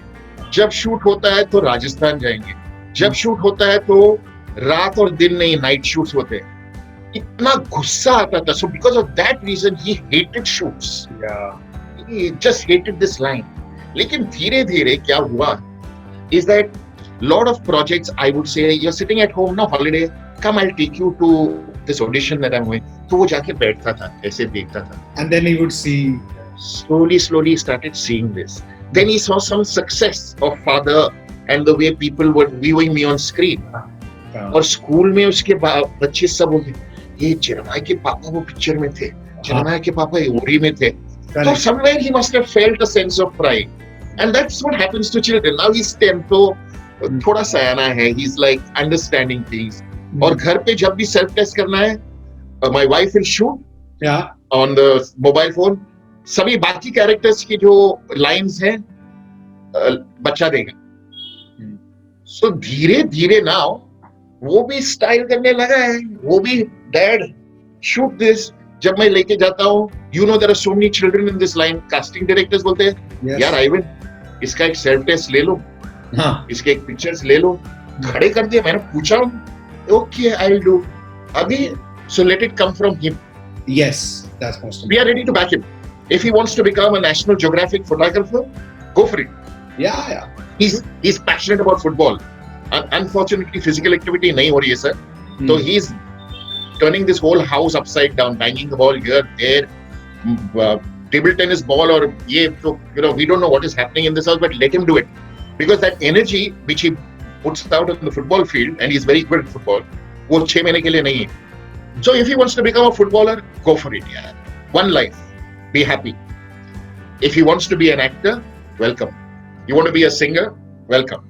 जब शूट होता है तो राजस्थान जाएंगे. जब शूट होता है तो रात और दिन नहीं, नाइट शूट्स होते हैं. इतना गुस्सा आता था. So because of that reason he hated shoots. Yeah. He just hated this line. लेकिन धीरे धीरे क्या हुआ is that lot of projects, I would say, you're sitting at home, no holiday, come, I'll take you to this audition that I'm going. तो वो जाके बैठता था, ऐसे देखता था. And then he would see. Slowly he started seeing this. Then he saw some success of father and the way people were viewing me on screen. और school में उसके बच्चे सब बोलते, ये जेरेमाया के पापा वो पिक्चर में थे, जेरेमाया के पापा ओरी में थे. So somewhere he must have felt a sense of pride. And that's what happens to children. Now he's 10, तो थोड़ा सयाना है. He's like understanding things. और घर पे जब भी self test करना है, my wife will shoot on the mobile phone. सभी बाकी characters की जो lines हैं, बच्चा देगा. So धीरे धीरे now वो भी style करने लगा है. वो भी dad shoot this. जब मैं लेके जाता हूँ, there are so many children in this line. Casting directors बोलते हैं, यार Ivan, इसका एक self test ले लो, इसके एक pictures ले लो. खड़े कर दिया. मैंने पूछा, okay, I'll do. अभी, so let it come from him. Yes, that's possible. We are ready to back him. If he wants to become a National Geographic photographer, go for it. Yeah. He's passionate about football. Unfortunately, physical activity नहीं हो रही है sir. So he's turning this whole house upside down, banging the ball here, there, table tennis ball or ये तो we don't know what is happening in this house, but let him do it, because that energy which he puts out on the football field, and he's very good at football, वो 6 महीने के लिए नहीं है. So if he wants to become a footballer, go for it. Yeah. One life, be happy. If he wants to be an actor, welcome. You want to be a singer, welcome.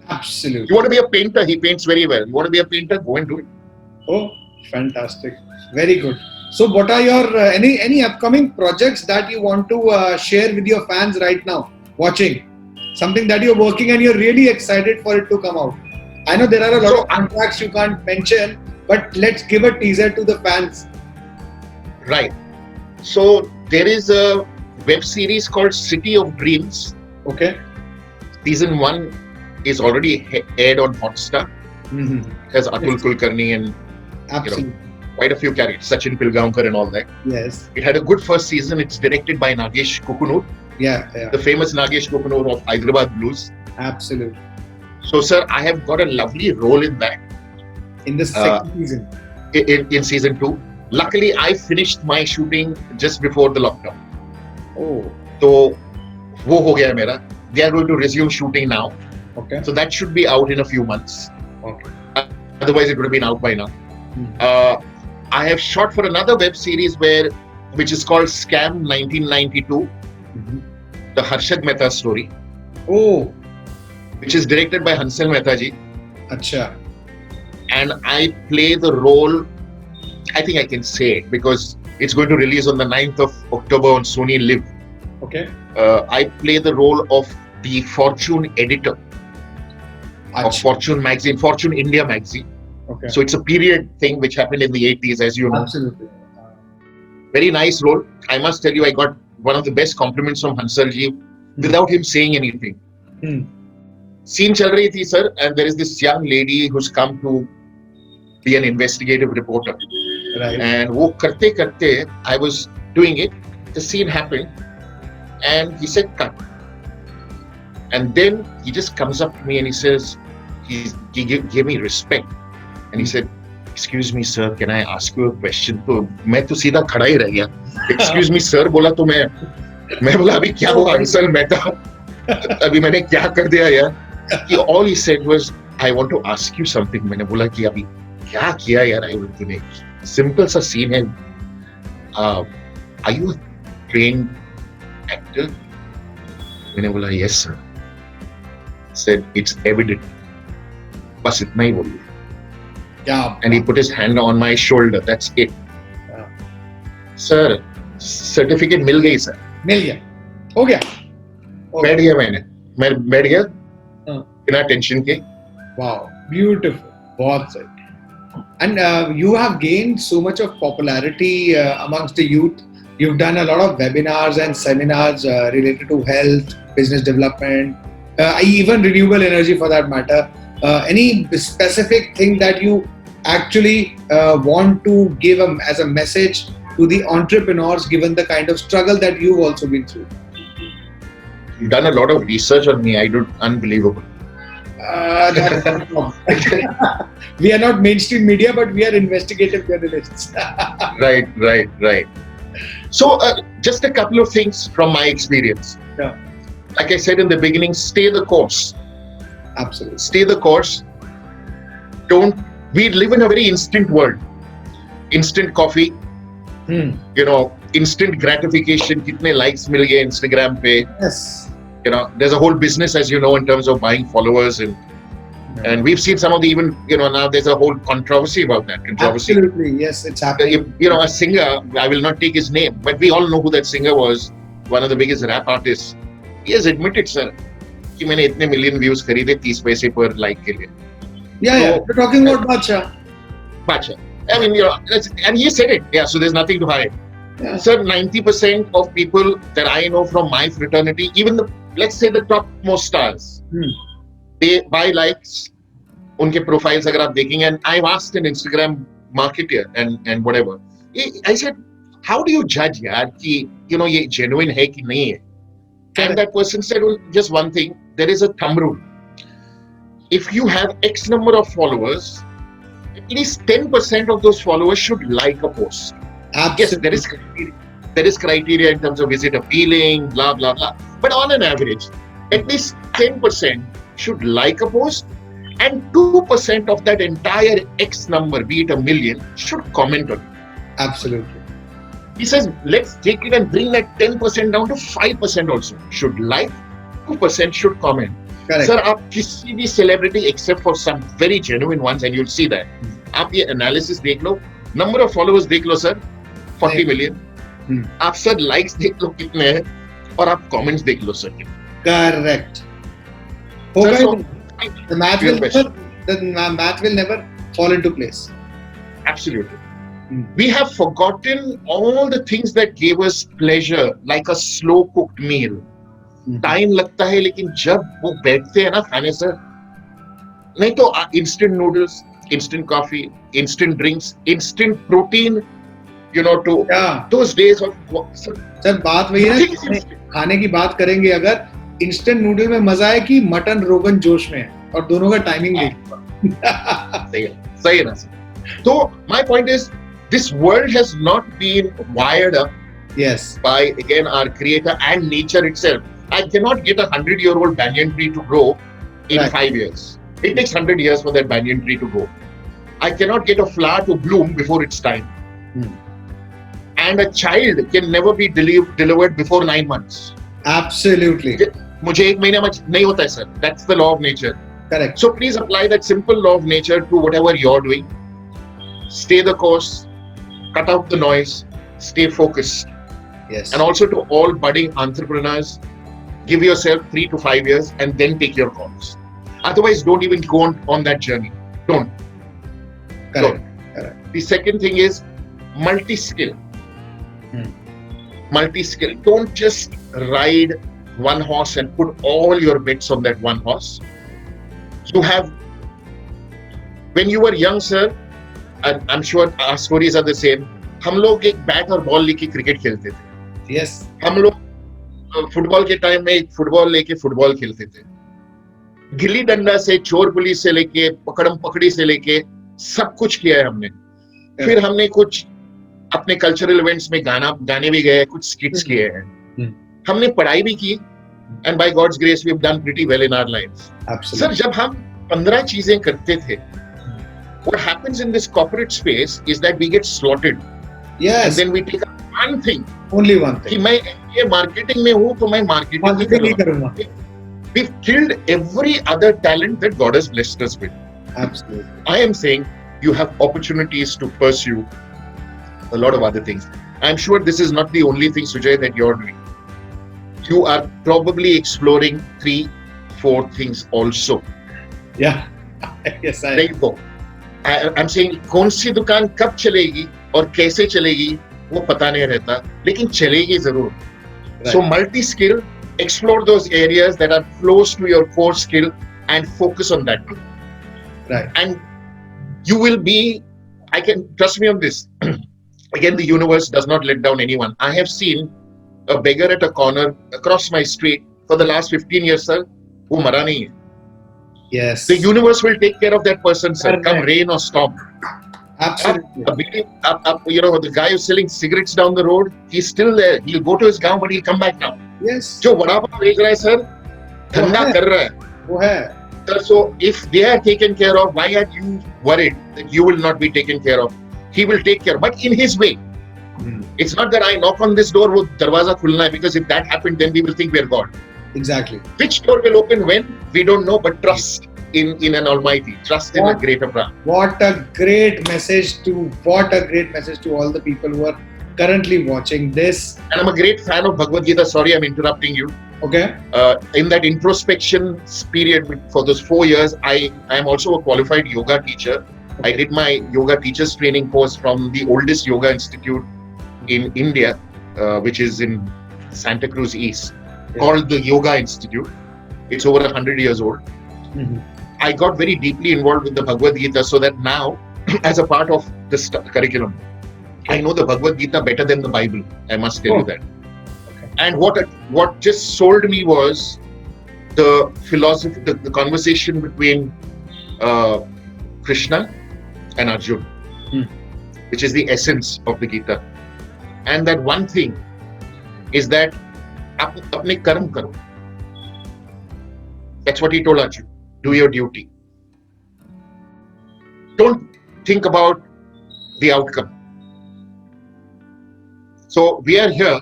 Absolutely. You want to be a painter, he paints very well. You want to be a painter, go and do it. Oh, fantastic. Very good. So what are your any upcoming projects that you want to share with your fans right now watching? Something that you're working and you're really excited for it to come out. I know there are a lot of contracts you can't mention, but let's give a teaser to the fans. Right. So there is a web series called City of Dreams. Okay. Season 1 is already aired on Hotstar. Has Atul Kulkarni and absolutely. quite a few characters, Sachin Pilgaonkar and all that. Yes. It had a good first season. It's directed by Nagesh Kukunur. Yeah. The famous Nagesh Kukunur of Hyderabad Blues. Absolutely. So, sir, I have got a lovely role in that. In the second season? In season 2. Luckily, I finished my shooting just before the lockdown. Oh. So, wo ho gaya mera. They are going to resume shooting now. Okay. So that should be out in a few months. Okay. Otherwise, it would have been out by now. I have shot for another web series which is called Scam 1992, the Harshad Mehta story. Oh. Which is directed by Hansal Mehta ji. Acha. And I play the role, I think I can say it because it's going to release on the 9th of October on Sony Live. Okay. I play the role of the Fortune editor of Fortune magazine, Fortune India magazine. Okay. So it's a period thing which happened in the 80s, as you know. Absolutely. Very nice role. I must tell you, I got one of the best compliments from Hansal ji without him saying anything. Scene chal rahi thi, sir, and there is this young lady who's come to be an investigative reporter. Right. And wo karte, I was doing it. The scene happened, and he said, "Cut." And then he just comes up to me and he says, he gave me respect, and he said, "Excuse me, sir, can I ask you a question?" तो मैं तो सीधा खड़ा ही रह गया. Excuse me, sir बोला तो मैं बोला अभी क्या हुआ हंसल मेहता, अभी मैंने क्या कर दिया यार? All he said was, "I want to ask you something." मैंने बोला कि अभी क्या किया यार आयुल तूने? Simple सा scene है. Are you a trained actor? मैंने बोला yes sir. Said it's evident. बस इतना ही बोलिए. Yeah. And he put his hand on my shoulder. That's it. Yeah. Sir, certificate मिल गई sir. मिल गया. हो गया. बैठ गया मैं बैठ गया बिना टेंशन के. Wow, beautiful. बहुत सही. And you have gained so much of popularity amongst the youth. You've done a lot of webinars and seminars related to health, business development, even renewable energy for that matter. Any specific thing that you actually want to give as a message to the entrepreneurs given the kind of struggle that you've also been through? You've done a lot of research on me. I do unbelievable. We are not mainstream media, but we are investigative journalists. Right. So, just a couple of things from my experience. Yeah. Like I said in the beginning, stay the course. Absolutely. Stay the course. We live in a very instant world. Instant coffee. Instant gratification. Kitne likes mil gaye Instagram pe. Yes. There's a whole business, as you know, in terms of buying followers and we've seen some of the even, now there's a whole controversy about that. Absolutely. Yes, it's happening. A singer, I will not take his name, but we all know who that singer was. One of the biggest rap artists. He has admitted, sir, कि मैंने इतने million views खरीदे 30 पैसे per like के लिए. Yeah. We're talking about Bacha. I mean, and he said it. Yeah, so there's nothing to hide. Yeah. Sir, 90% of people that I know from my fraternity, even let's say the topmost stars, they buy likes, उनके profiles अगर आप देखेंगे, and I've asked an Instagram marketer and whatever. I said, how do you judge यार कि ये genuine है कि नहीं है? And that person said, well, just one thing, there is a thumb rule. If you have X number of followers, at least 10% of those followers should like a post. Absolutely. Yes, there is criteria in terms of is it appealing, blah, blah, blah. But on an average, at least 10% should like a post and 2% of that entire X number, be it a million, should comment on it. Absolutely. He says, let's take it and bring that 10% down to 5% also. Should like, 2% should comment. Correct. Sir, आप किसी भी celebrity except for some very genuine ones, and you'll see that. आप ये analysis देख लो, number of followers देख लो sir, 40 million. आप sir likes देख लो कितने हैं, और आप comments देख लो sir. Correct. Sir, so, the math will never fall into place. Absolutely. We have forgotten all the things that gave us pleasure, like a slow cooked meal. Time लगता है, लेकिन जब वो बैठते हैं ना खाने से, नहीं तो instant noodles, instant coffee, instant drinks, instant protein, to Yeah. those days of. Sir बात वही है ना, खाने की बात करेंगे अगर, इंस्टेंट नूडल में मजा है कि मटन रोगन जोश में है, और दोनों का टाइमिंग सही है ना sir. So my point is, this world has not been wired up by again our creator and nature itself. I cannot get a 100-year-old banyan tree to grow in 5 years. It takes 100 years for that banyan tree to grow. I cannot get a flower to bloom before its time. And a child can never be delivered before 9 months. Absolutely. मुझे 1 महीने में नहीं होता है sir. That's the law of nature. Correct. So please apply that simple law of nature to whatever you're doing. Stay the course, cut out the noise, stay focused. Yes. And also to all budding entrepreneurs, give yourself 3 to 5 years and then take your calls. Otherwise, don't even go on that journey. Don't. Correct. Correct. The second thing is multi-skill. Multi-skill. Don't just ride one horse and put all your bets on that one horse. You have, when you were young, sir, and I'm sure our stories are the same. हम लोग एक bat और ball लेके cricket खेलते थे. Yes. हम लोग football के टाइम में फुटबॉल लेके फुटबॉल खेलते थे. गिल्ली डंडा से, चोर पुलिस से लेके, पकड़म पकड़ी से लेके सब कुछ किया है हमने. फिर हमने कुछ अपने कल्चरल इवेंट्स में गाने भी गए, कुछ स्किट्स किए हैं. हमने पढ़ाई भी की, and by God's grace we have done pretty well in our lives. Absolutely. Sir जब हम 15 चीजें करते थे, what happens in this corporate space is that we get slotted. Yes. And then we take up one thing. Only one thing. कि मैं ये marketing में हूँ तो मैं मार्केटिंग ही करूँगा. We've killed every other talent that God has blessed us with. Absolutely. I am saying you have opportunities to pursue a lot of other things. I'm sure this is not the only thing, Sujay, that you're doing. You are probably exploring 3-4 things also. Yeah. Yes, I am. There you go. I'm saying कौन सी दुकान कब चलेगी और कैसे चलेगी वो पता नहीं रहता, लेकिन चलेगी जरूर. So multi-skill, explore those areas that are close to your core skill and focus on that. Right. And you will be, I can trust me on this. Again, the universe does not let down anyone. I have seen a beggar at a corner across my street for the last 15 years, sir. वो मरा नहीं है. Yes. The universe will take care of that person, sir. Correct. Come rain or storm. Absolutely. The guy who's selling cigarettes down the road, he's still there. He'll go to his गांव, but he'll come back now. Yes. जो वड़ा पाव बेच रहा है, sir, धंधा कर रहा है. वो है. Sir, so if they are taken care of, why are you worried that you will not be taken care of? He will take care, but in his way. It's not that I knock on this door, वो दरवाजा खुलना है, because if that happened, then we will think we are God. Exactly. Which door will open when? We don't know, but trust in an Almighty. Trust in a greater plan. What a great message to all the people who are currently watching this. And I'm a great fan of Bhagavad Gita. Sorry, I'm interrupting you. Okay. In that introspection period for those 4 years, I am also a qualified yoga teacher. I did my yoga teachers training course from the oldest yoga institute in India, which is in Santa Cruz East, called the Yoga Institute. It's over 100 years old. I got very deeply involved with the Bhagavad Gita, so that now, as a part of this curriculum, I know the Bhagavad Gita better than the Bible. I must tell you that. Okay. And what just sold me was the philosophy, the conversation between Krishna and Arjuna, which is the essence of the Gita. And that one thing is that apne karm karo. That's what he told Arjuna. Do your duty. Don't think about the outcome. So we are here.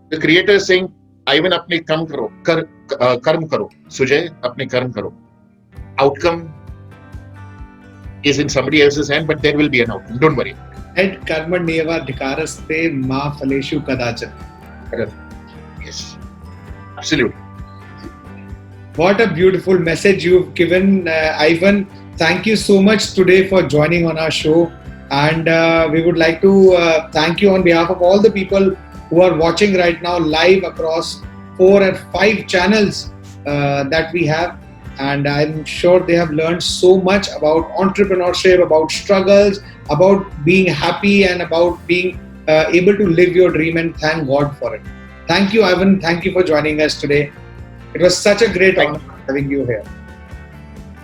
The creator is saying, Ivan, apne karm karo. Karm karo. Sujay, apne karm karo. Outcome is in somebody else's hand, but there will be an outcome. Don't worry. Et karmanyeva dhikaraste ma phaleshu kadachan. Yes. Absolutely. What a beautiful message you've given, Ivan. Thank you so much today for joining on our show. And we would like to thank you on behalf of all the people who are watching right now live across 4 and 5 channels that we have. and I'm sure they have learned so much about entrepreneurship, about struggles, about being happy, and about being able to live your dream, and thank God for it. Thank you, Ivan. Thank you for joining us today. It was such a great honor having you here.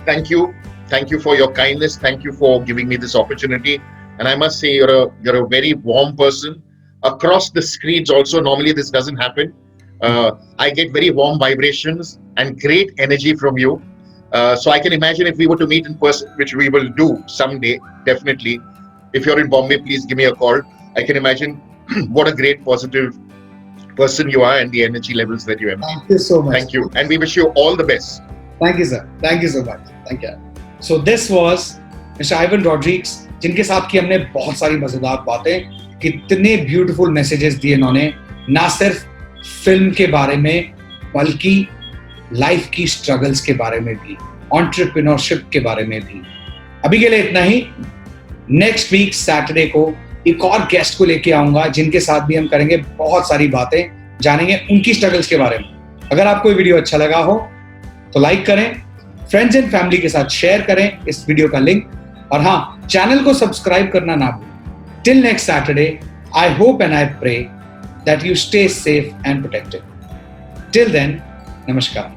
Thank you. Thank you for your kindness. Thank you for giving me this opportunity. And I must say, you're a very warm person. Across the screens also, normally this doesn't happen. I get very warm vibrations and great energy from you. So I can imagine if we were to meet in person, which we will do someday, definitely. If you're in Bombay, please give me a call. I can imagine what a great positive person you are and the energy levels that you have. Thank you so much. Thank you. And we wish you all the best. Thank you, sir. Thank you so much. Thank you. So this was Mr. Ivan Rodrigues, जिनके साथ की हमने बहुत सारी मजेदार बातें, कितने beautiful messages दिए इन्होंने, ना सिर्फ फिल्म के बारे में बल्कि लाइफ की स्ट्रगल्स के बारे में भी, एंटरप्रेन्योरशिप के बारे में भी. अभी के लिए इतना ही. नेक्स्ट वीक सैटरडे को एक और गेस्ट को लेके आऊंगा, जिनके साथ भी हम करेंगे बहुत सारी बातें, जानेंगे उनकी स्ट्रगल्स के बारे में. अगर आपको ये वीडियो अच्छा लगा हो तो लाइक करें, फ्रेंड्स एंड फैमिली के साथ शेयर करें इस वीडियो का लिंक, और हाँ, चैनल को सब्सक्राइब करना ना भूलें. Till next Saturday, I hope and I pray that you stay safe and protected. Till then, नमस्कार.